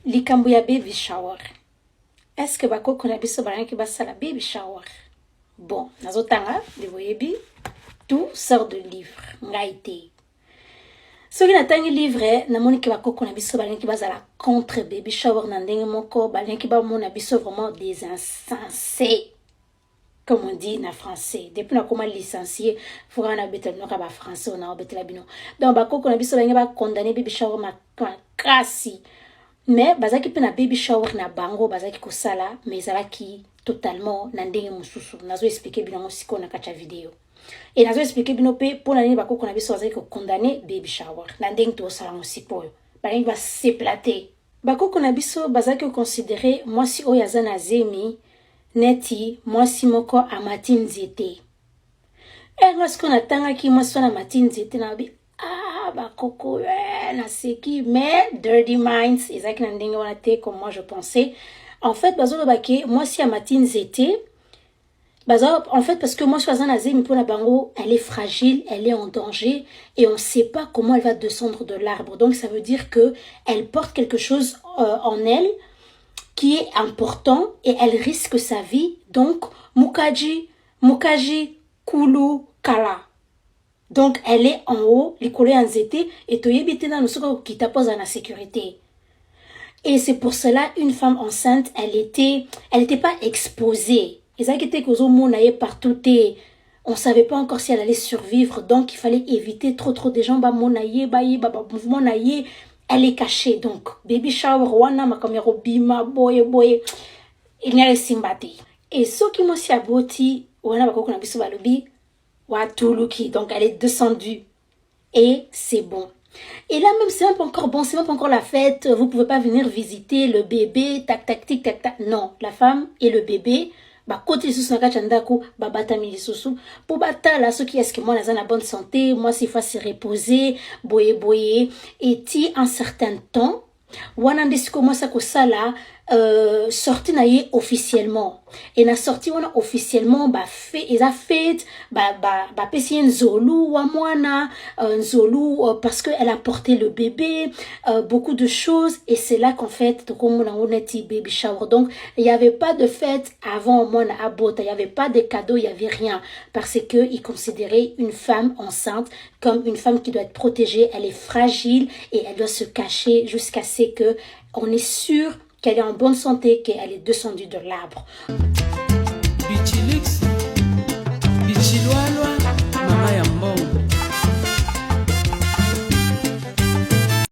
likambo ya baby shower. Est-ce que bakoko na biso balaki basala baby shower? Bon, nazotanga liboyebi tout sort de livre ngaite. Soki natangi livre namoni ke bakoko na biso balaki bazala contre baby shower na ndenge moko balaki ba mona biso vraiment des insensés. Comme on dit en français. Depuis qu'on a commencé licencié, il faut qu'on ait betel no kaba français on a betel bino. Donc bakoko na biso ba condamné baby shower ma kasi. Mais bazaki pe na baby shower na bango bazaki ko sala mais zalaki totalement na ndenge mususu. Nazo expliquer bino siko na kacha vidéo. Et nazo expliquer bino pe pour na nini bakoko na biso bazaki ko condamné baby shower. Na ndenge to sala musiko yo. Bali va s'éplater. Bakoko na biso bazaki considérer moi si oyazana zemi neti moi si moko amati nzete. Et lorsqu'on attend ki moi so na mati nzete na bi bakoko na seki mais dirty minds ezaki na ndenge wana te comme moi je pensais. En fait bazo lobaki moi si amati nzete en fait parce que moi je faisais nazemi pour la bango elle est fragile, elle est en danger et on sait pas comment elle va descendre de l'arbre. Donc ça veut dire que elle porte quelque chose en elle qui est important et elle risque sa vie. Donc mukaji kulu kala. Donc elle est en haut, les collés en zété et toyebite dans le soko qui t'appose en la sécurité. Et c'est pour cela une femme enceinte, elle était pas exposée. Ils inquiétaient que on partout et on savait pas encore si elle allait survivre, donc il fallait éviter trop de gens ba monaye ba mouvement naye. Elle est cachée donc baby shower wana makamero bima boye il n'y a pas sympathie. Et ce qui m'a si aboti wana bakoko na biso balobi wa tuluki, donc elle est descendue et c'est bon. Et là même c'est même pas encore bon, c'est même pas encore la fête, vous pouvez pas venir visiter le bébé tac tac. Non, la femme et le bébé ba côté sous na kachandako ba batami lisusu pour batala ce qui est-ce que moi naza na bonne santé, moi s'il faut se reposer boye et ti un certain temps wana ndisi commence ko sala sorti na ye officiellement et na sorti wana officiellement ba fait ils a fait ba pesi nzolu wa mwana nzolu parce que elle a porté le bébé beaucoup de choses et c'est là qu'en fait comme on a dit baby shower. Donc il y avait pas de fête avant mwana abota, il y avait pas de cadeaux, il y avait rien parce que ils considéraient une femme enceinte comme une femme qui doit être protégée, elle est fragile et elle doit se cacher jusqu'à ce que on est sûr qu'elle est en bonne santé, qu'elle est descendue de l'arbre.